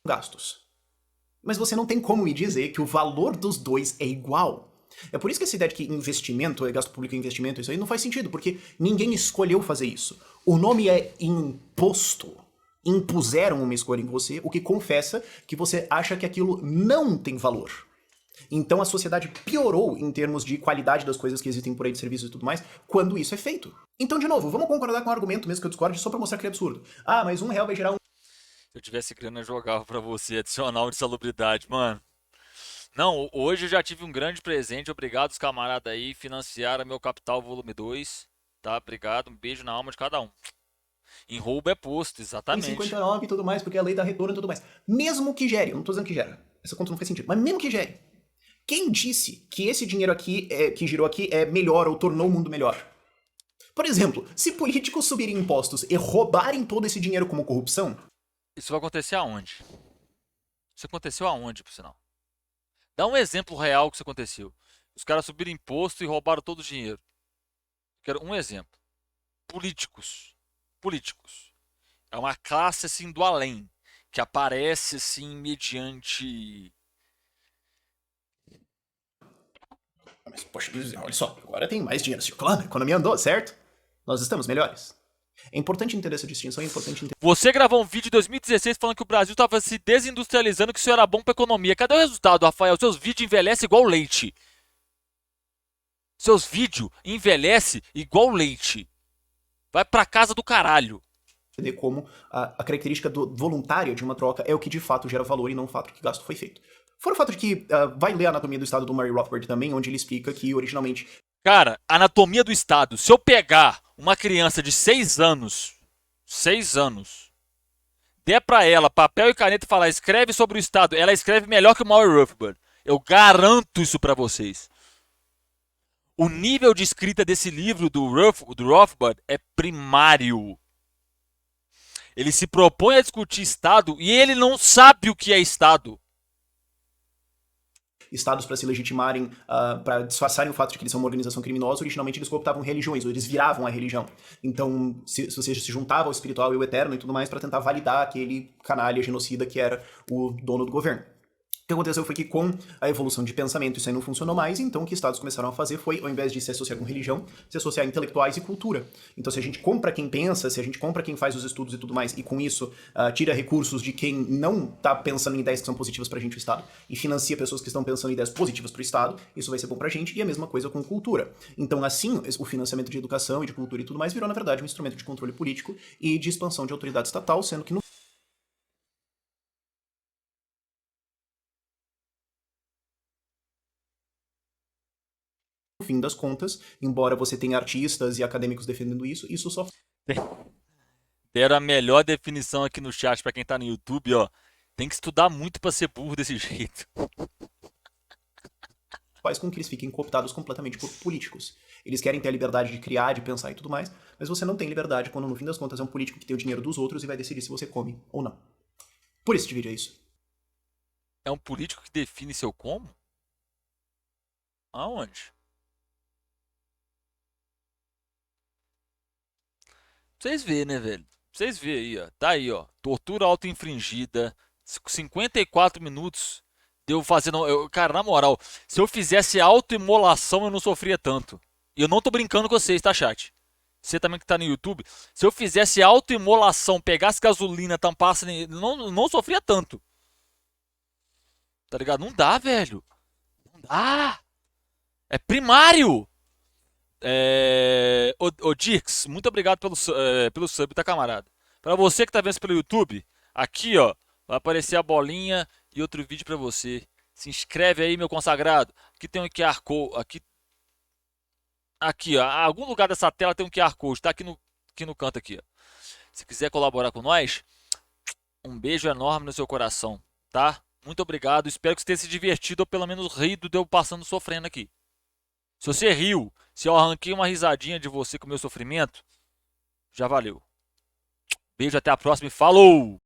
gastos. Mas você não tem como me dizer que o valor dos dois é igual. É por isso que essa ideia de que investimento, gasto público é investimento, isso aí não faz sentido, porque ninguém escolheu fazer isso. O nome é imposto. Impuseram uma escolha em você, o que confessa que você acha que aquilo não tem valor. Então a sociedade piorou em termos de qualidade das coisas que existem por aí de serviços e tudo mais, quando isso é feito. Então, de novo, vamos concordar com o argumento mesmo que eu discordo, só pra mostrar que é absurdo. Ah, mas R$1 vai gerar Se eu tivesse grana, eu jogava pra você adicional de salubridade, mano. Não, hoje eu já tive um grande presente. Obrigado, os camaradas aí. Financiaram meu Capital Volume 2. Tá? Obrigado. Um beijo na alma de cada um. Em roubo é posto, em exatamente. 59 e tudo mais, porque a lei dá retorno e tudo mais. Mesmo que gere, eu não tô dizendo que gera, essa conta não faz sentido, mas mesmo que gere, quem disse que esse dinheiro aqui, que girou aqui, é melhor ou tornou o mundo melhor? Por exemplo, se políticos subirem impostos e roubarem todo esse dinheiro como corrupção, Isso vai acontecer aonde? Isso aconteceu aonde, por sinal? Dá um exemplo real que isso aconteceu. Os caras subiram imposto e roubaram todo o dinheiro. Quero um exemplo. Políticos. Políticos. É uma classe assim do além, que aparece assim mediante. mas poxa, olha só, agora tem mais dinheiro circulando, a economia andou, certo? Nós estamos melhores. É importante entender essa distinção, é importante entender. Você gravou um vídeo em 2016 falando que o Brasil estava se desindustrializando, que isso era bom para a economia. Cadê o resultado, Rafael? Seus vídeos envelhecem igual leite. Seus vídeos envelhecem igual leite. Vai pra casa do caralho. Entender como a característica voluntária de uma troca é o que de fato gera valor e não o fato que gasto foi feito. Fora o fato de que vai ler a Anatomia do Estado do Murray Rothbard também, onde ele explica que originalmente Cara, anatomia do Estado. Se eu pegar uma criança de 6 anos, der pra ela papel e caneta e falar escreve sobre o Estado, ela escreve melhor que o Murray Rothbard. Eu garanto isso pra vocês. O nível de escrita desse livro do Rothbard é primário. Ele se propõe a discutir Estado e ele não sabe o que é Estado. estados para se legitimarem, para disfarçarem o fato de que eles são uma organização criminosa, originalmente eles cooptavam religiões, ou eles viravam a religião. Então, se você se juntava ao espiritual e ao eterno e tudo mais para tentar validar aquele canalha genocida que era o dono do governo. O que aconteceu foi que com a evolução de pensamento isso aí não funcionou mais, então o que estados começaram a fazer foi, ao invés de se associar com religião, se associar a intelectuais e cultura. Então se a gente compra quem pensa, se a gente compra quem faz os estudos e tudo mais, e com isso tira recursos de quem não tá pensando em ideias que são positivas pra gente, o Estado, e financia pessoas que estão pensando em ideias positivas pro Estado, isso vai ser bom pra gente, e a mesma coisa com cultura. Então assim, o financiamento de educação e de cultura e tudo mais virou, na verdade, um instrumento de controle político e de expansão de autoridade estatal, sendo que no fim das contas, embora você tenha artistas e acadêmicos defendendo isso, isso só Deram a melhor definição aqui no chat pra quem tá no YouTube, ó. Tem que estudar muito pra ser burro desse jeito. faz com que eles fiquem cooptados completamente por políticos. Eles querem ter a liberdade de criar, de pensar e tudo mais, mas você não tem liberdade quando, no fim das contas, é um político que tem o dinheiro dos outros e vai decidir se você come ou não. Por isso este vídeo é isso. É um político que define seu como? Aonde? vocês verem, né, velho? Pra vocês verem aí, ó. Tá aí, ó. Tortura auto-infringida. 54 minutos. Deu fazendo. Cara, na moral, se eu fizesse autoimolação, eu não sofria tanto. E eu não tô brincando com vocês, tá, chat? Você também que tá no YouTube. Se eu fizesse autoimolação, pegasse gasolina, tampasse. Não sofria tanto. Tá ligado? Não dá, velho. Não dá. É primário. Ô Dirks, muito obrigado pelo sub, tá, camarada? Pra você que tá vendo isso pelo YouTube, aqui, ó, vai aparecer a bolinha e outro vídeo pra você. Se inscreve aí, meu consagrado. Aqui tem um QR Code, aqui, ó, algum lugar dessa tela tem um QR Code, tá aqui no canto aqui, ó. Se quiser colaborar com nós, um beijo enorme no seu coração, tá? Muito obrigado, espero que você tenha se divertido ou pelo menos rido de eu passando sofrendo aqui. Se você riu, se eu arranquei uma risadinha de você com o meu sofrimento, já valeu. Beijo, até a próxima e falou!